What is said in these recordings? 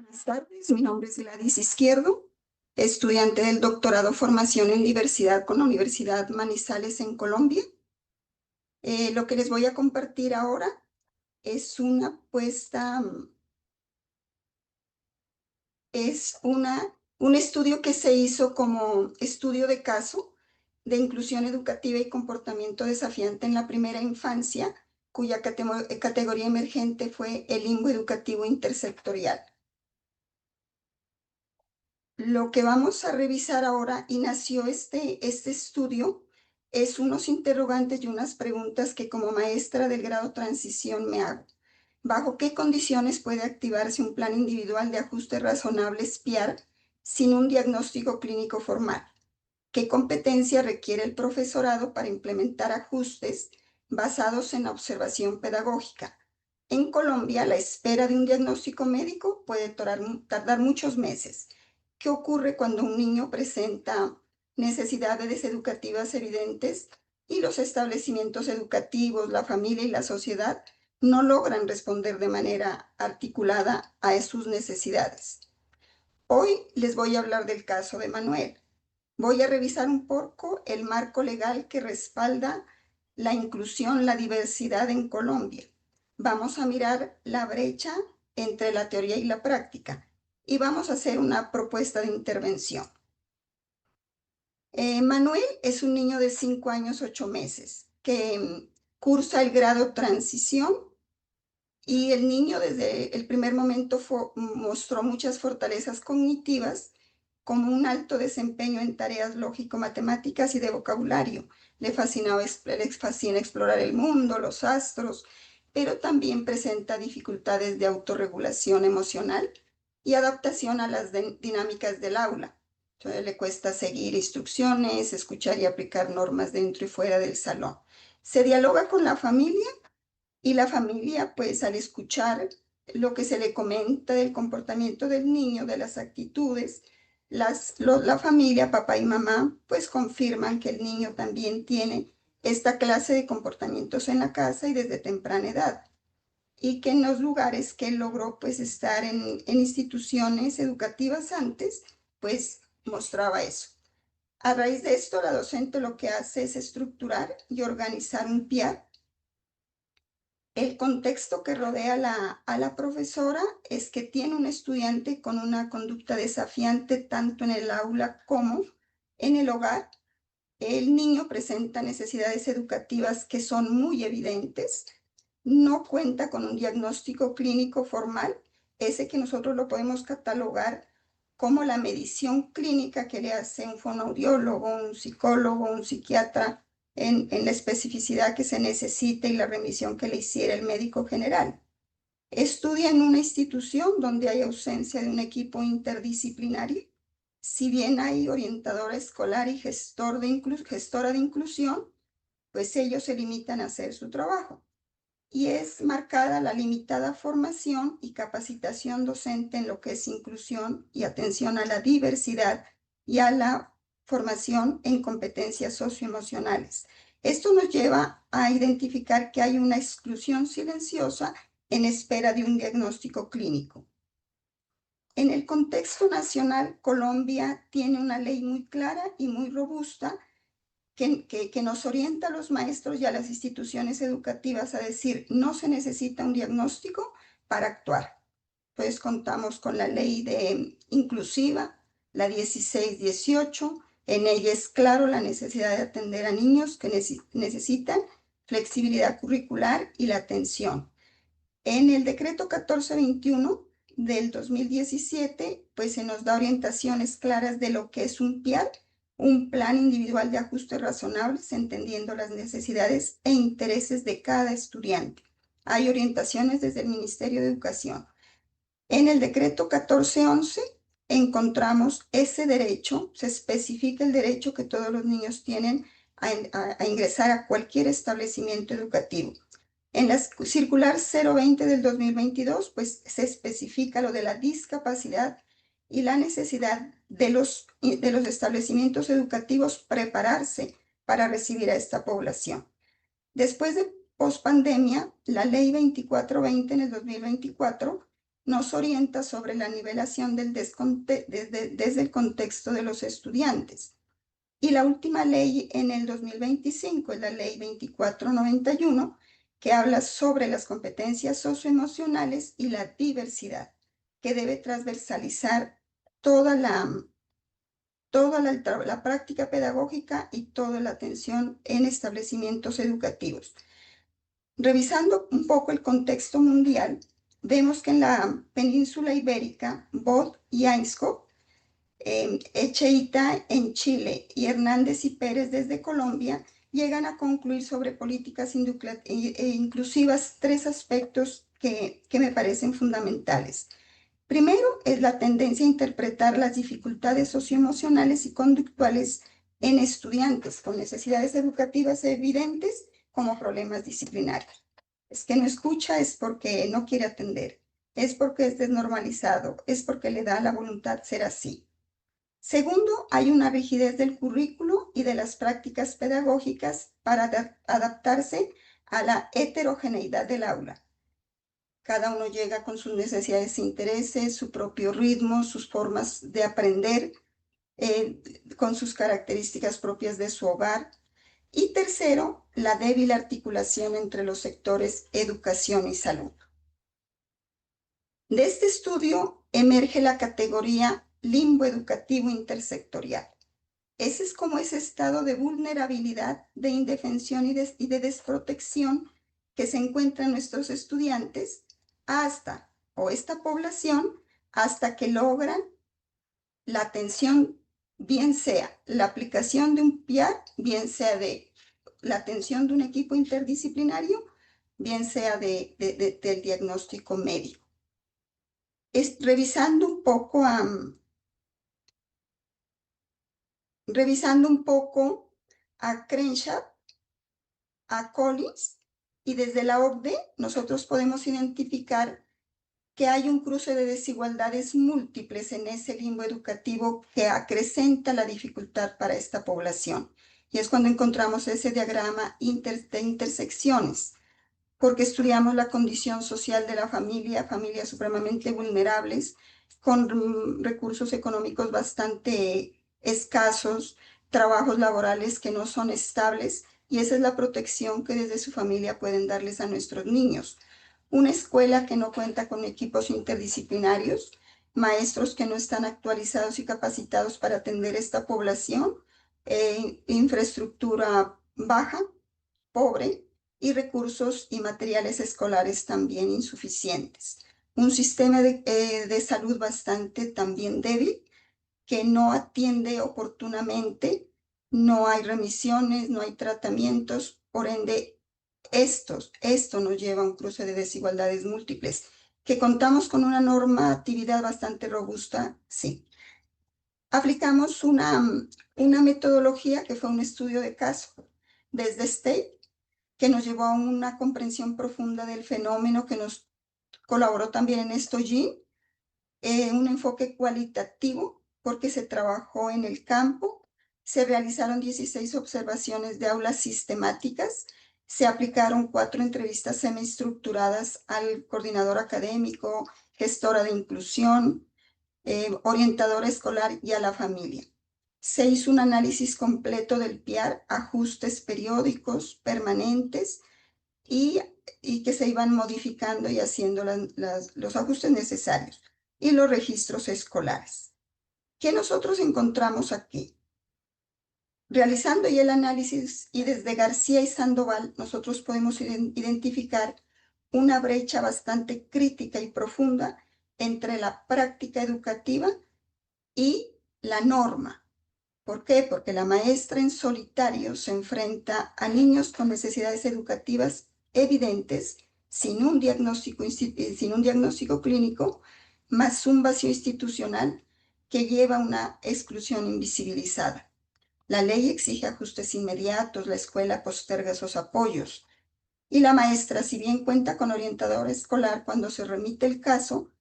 Buenas tardes, mi nombre es Gladys Izquierdo, estudiante del doctorado Formación en Diversidad con la Universidad Manizales en Colombia. Lo que les voy a compartir ahora es un estudio que se hizo como estudio de caso de inclusión educativa y comportamiento desafiante en la primera infancia, cuya categoría emergente fue el limbo educativo intersectorial. Lo que vamos a revisar ahora, y nació este estudio, es unos interrogantes y unas preguntas que como maestra del grado transición me hago. ¿Bajo qué condiciones puede activarse un plan individual de ajuste razonable SPIAR sin un diagnóstico clínico formal? ¿Qué competencia requiere el profesorado para implementar ajustes basados en la observación pedagógica? En Colombia, la espera de un diagnóstico médico puede tardar muchos meses. ¿Qué ocurre cuando un niño presenta necesidades educativas evidentes y los establecimientos educativos, la familia y la sociedad no logran responder de manera articulada a sus necesidades? Hoy les voy a hablar del caso de Manuel. Voy a revisar un poco el marco legal que respalda la inclusión, la diversidad en Colombia. Vamos a mirar la brecha entre la teoría y la práctica y vamos a hacer una propuesta de intervención. Manuel es un niño de 5 años, 8 meses que cursa el grado transición y el niño desde el primer momento mostró muchas fortalezas cognitivas como un alto desempeño en tareas lógico-matemáticas y de vocabulario. Le fascina explorar el mundo, los astros, pero también presenta dificultades de autorregulación emocional y adaptación a las dinámicas del aula. Entonces le cuesta seguir instrucciones, escuchar y aplicar normas dentro y fuera del salón. Se dialoga con la familia y la familia, pues al escuchar lo que se le comenta del comportamiento del niño, de las actitudes, la familia, papá y mamá, pues confirman que el niño también tiene esta clase de comportamientos en la casa y desde temprana edad. Y que en los lugares que él logró pues estar en instituciones educativas antes, pues mostraba eso. A raíz de esto, la docente lo que hace es estructurar y organizar un PIAR. El contexto que rodea a la profesora es que tiene un estudiante con una conducta desafiante tanto en el aula como en el hogar. El niño presenta necesidades educativas que son muy evidentes, no cuenta con un diagnóstico clínico formal, ese que nosotros lo podemos catalogar como la medición clínica que le hace un fonoaudiólogo, un psicólogo, un psiquiatra, en la especificidad que se necesita y la remisión que le hiciera el médico general. Estudia en una institución donde hay ausencia de un equipo interdisciplinario. Si bien hay orientadora escolar y gestora de inclusión, pues ellos se limitan a hacer su trabajo. Y es marcada la limitada formación y capacitación docente en lo que es inclusión y atención a la diversidad y a la formación en competencias socioemocionales. Esto nos lleva a identificar que hay una exclusión silenciosa en espera de un diagnóstico clínico. En el contexto nacional, Colombia tiene una ley muy clara y muy robusta que nos orienta a los maestros y a las instituciones educativas a decir, no se necesita un diagnóstico para actuar. Pues contamos con la ley de inclusiva, la 1618, en ella es claro la necesidad de atender a niños que necesitan flexibilidad curricular y la atención. En el decreto 1421 del 2017, pues se nos da orientaciones claras de lo que es un PIAR, un plan individual de ajustes razonables, entendiendo las necesidades e intereses de cada estudiante. Hay orientaciones desde el Ministerio de Educación. En el decreto 1411 encontramos ese derecho, se especifica el derecho que todos los niños tienen a ingresar a cualquier establecimiento educativo. En la circular 020 del 2022, pues se especifica lo de la discapacidad y la necesidad de los establecimientos educativos prepararse para recibir a esta población. Después de pospandemia, la ley 2420 en el 2024 nos orienta sobre la nivelación desde el contexto de los estudiantes. Y la última ley en el 2025 es la ley 2491, que habla sobre las competencias socioemocionales y la diversidad, que debe transversalizar toda la práctica pedagógica y toda la atención en establecimientos educativos. Revisando un poco el contexto mundial, vemos que en la península ibérica, Bot y Ainscow, Echeita en Chile y Hernández y Pérez desde Colombia llegan a concluir sobre políticas inclusivas tres aspectos que me parecen fundamentales. Primero es la tendencia a interpretar las dificultades socioemocionales y conductuales en estudiantes con necesidades educativas evidentes como problemas disciplinarios. Es que no escucha, es porque no quiere atender, es porque es desnormalizado, es porque le da la voluntad ser así. Segundo, hay una rigidez del currículo y de las prácticas pedagógicas para adaptarse a la heterogeneidad del aula. Cada uno llega con sus necesidades e intereses, su propio ritmo, sus formas de aprender, con sus características propias de su hogar. Y tercero, la débil articulación entre los sectores educación y salud. De este estudio emerge la categoría limbo educativo intersectorial. Ese es como ese estado de vulnerabilidad, de indefensión y de desprotección que se encuentran nuestros estudiantes o esta población, hasta que logran la atención, bien sea la aplicación de un PIAR, bien sea de la atención de un equipo interdisciplinario, bien sea del diagnóstico médico. Revisando un poco a Crenshaw, a Collins, y desde la OCDE nosotros podemos identificar que hay un cruce de desigualdades múltiples en ese limbo educativo que acrecenta la dificultad para esta población. Y es cuando encontramos ese diagrama de intersecciones, porque estudiamos la condición social de la familia, familias supremamente vulnerables, con recursos económicos bastante escasos, trabajos laborales que no son estables, y esa es la protección que desde su familia pueden darles a nuestros niños. Una escuela que no cuenta con equipos interdisciplinarios, maestros que no están actualizados y capacitados para atender esta población, infraestructura baja, pobre, y recursos y materiales escolares también insuficientes. Un sistema de salud bastante también débil, que no atiende oportunamente, no hay remisiones, no hay tratamientos, por ende, esto nos lleva a un cruce de desigualdades múltiples. ¿Que contamos con una normatividad bastante robusta? Sí. Aplicamos una metodología que fue un estudio de caso desde State, que nos llevó a una comprensión profunda del fenómeno, que nos colaboró también en esto Jean, un enfoque cualitativo, porque se trabajó en el campo, se realizaron 16 observaciones de aulas sistemáticas, se aplicaron 4 entrevistas semiestructuradas al coordinador académico, gestora de inclusión, orientador escolar y a la familia. Se hizo un análisis completo del PIAR, ajustes periódicos, permanentes, y que se iban modificando y haciendo los ajustes necesarios, y los registros escolares. ¿Qué nosotros encontramos aquí? Realizando ya el análisis, y desde García y Sandoval, nosotros podemos identificar una brecha bastante crítica y profunda entre la práctica educativa y la norma. ¿Por qué? Porque la maestra en solitario se enfrenta a niños con necesidades educativas evidentes, sin un diagnóstico clínico, más un vacío institucional que lleva a una exclusión invisibilizada. La ley exige ajustes inmediatos, la escuela posterga esos apoyos. Y la maestra, si bien cuenta con orientador escolar, cuando se remite el caso,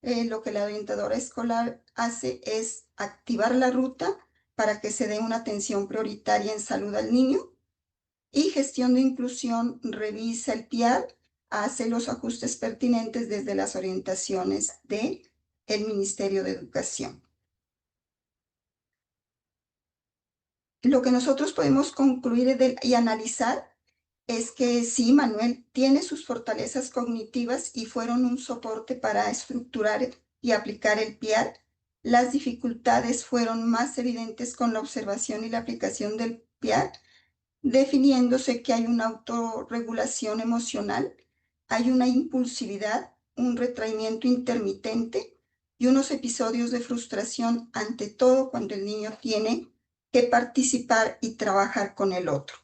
lo que la orientadora escolar hace es activar la ruta para que se dé una atención prioritaria en salud al niño, y gestión de inclusión revisa el PIAR, hace los ajustes pertinentes desde las orientaciones del Ministerio de Educación. Lo que nosotros podemos concluir y analizar es que sí, Manuel tiene sus fortalezas cognitivas y fueron un soporte para estructurar y aplicar el PIAR. Las dificultades fueron más evidentes con la observación y la aplicación del PIAR, definiéndose que hay una autorregulación emocional, hay una impulsividad, un retraimiento intermitente y unos episodios de frustración, ante todo cuando el niño tiene que participar y trabajar con el otro.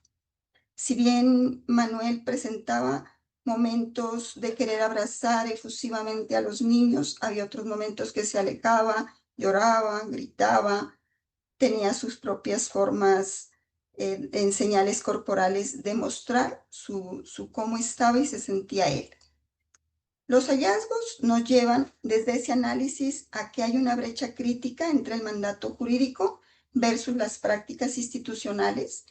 Si bien Manuel presentaba momentos de querer abrazar efusivamente a los niños, había otros momentos que se alejaba, lloraba, gritaba, tenía sus propias formas en señales corporales de mostrar su cómo estaba y se sentía él. Los hallazgos nos llevan desde ese análisis a que hay una brecha crítica entre el mandato jurídico versus las prácticas institucionales.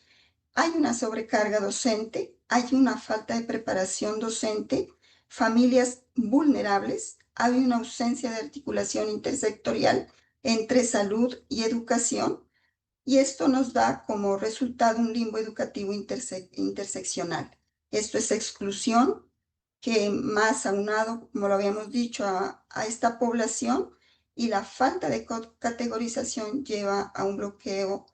Hay una sobrecarga docente, hay una falta de preparación docente, familias vulnerables, hay una ausencia de articulación intersectorial entre salud y educación, y esto nos da como resultado un limbo educativo interseccional. Esto es exclusión, que más aunado, como lo habíamos dicho, a esta población, y la falta de categorización lleva a un bloqueo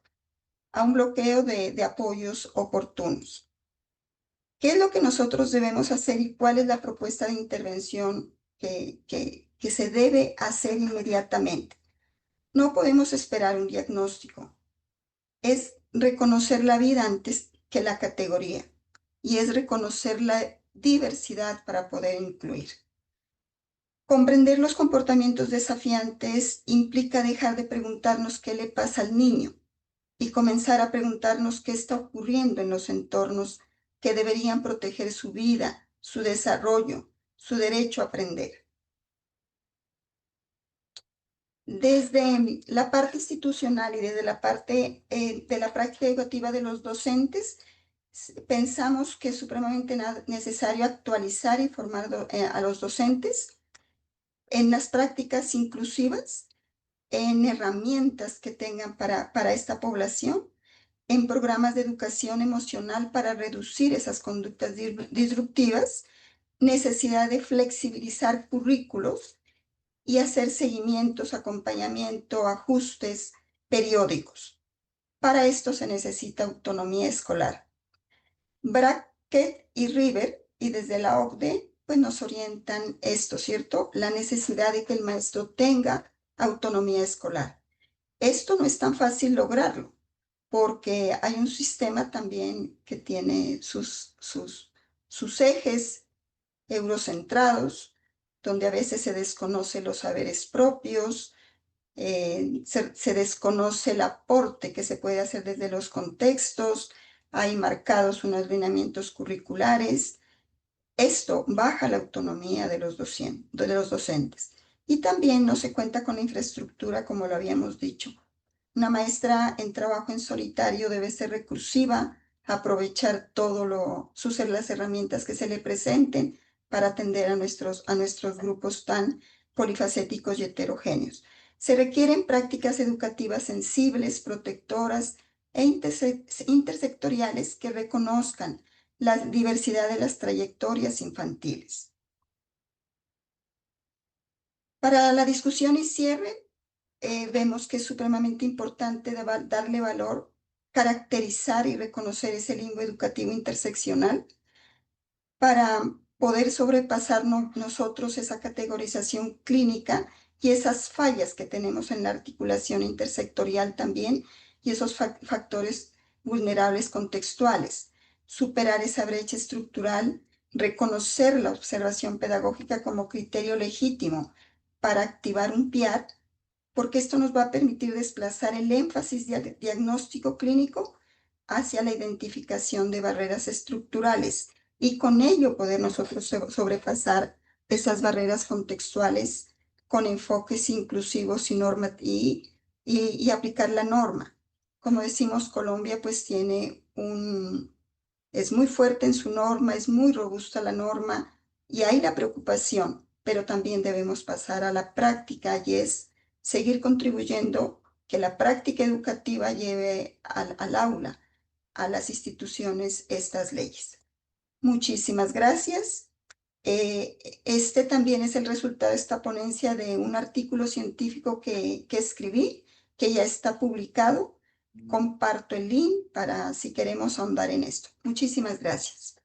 de apoyos oportunos. ¿Qué es lo que nosotros debemos hacer y cuál es la propuesta de intervención que se debe hacer inmediatamente? No podemos esperar un diagnóstico. Es reconocer la vida antes que la categoría y es reconocer la diversidad para poder incluir. Comprender los comportamientos desafiantes implica dejar de preguntarnos qué le pasa al niño y comenzar a preguntarnos qué está ocurriendo en los entornos que deberían proteger su vida, su desarrollo, su derecho a aprender. Desde la parte institucional y desde la parte de la práctica educativa de los docentes, pensamos que es supremamente necesario actualizar y formar a los docentes en las prácticas inclusivas, en herramientas que tengan para esta población, en programas de educación emocional para reducir esas conductas disruptivas, necesidad de flexibilizar currículos y hacer seguimientos, acompañamiento, ajustes periódicos. Para esto se necesita autonomía escolar. Brackett y River, y desde la OCDE, pues nos orientan esto, ¿cierto? La necesidad de que el maestro tenga autonomía escolar. Esto no es tan fácil lograrlo, porque hay un sistema también que tiene sus ejes eurocentrados, donde a veces se desconocen los saberes propios, se desconoce el aporte que se puede hacer desde los contextos, hay marcados unos lineamientos curriculares. Esto baja la autonomía de los docentes. Y también no se cuenta con la infraestructura, como lo habíamos dicho. Una maestra en trabajo en solitario debe ser recursiva, aprovechar las herramientas que se le presenten para atender a nuestros grupos tan polifacéticos y heterogéneos. Se requieren prácticas educativas sensibles, protectoras e intersectoriales que reconozcan la diversidad de las trayectorias infantiles. Para la discusión y cierre, vemos que es supremamente importante darle valor, caracterizar y reconocer ese limbo educativo interseccional para poder sobrepasar nosotros esa categorización clínica y esas fallas que tenemos en la articulación intersectorial también, y esos factores vulnerables contextuales. Superar esa brecha estructural, reconocer la observación pedagógica como criterio legítimo para activar un PIAR, porque esto nos va a permitir desplazar el énfasis diagnóstico clínico hacia la identificación de barreras estructurales y con ello poder nosotros sobrepasar esas barreras contextuales con enfoques inclusivos y aplicar la norma. Como decimos, Colombia pues es muy fuerte en su norma, es muy robusta la norma, y hay la preocupación, pero también debemos pasar a la práctica y es seguir contribuyendo que la práctica educativa lleve al aula, a las instituciones, estas leyes. Muchísimas gracias. Este también es el resultado de esta ponencia de un artículo científico que escribí, que ya está publicado. Comparto el link para si queremos ahondar en esto. Muchísimas gracias.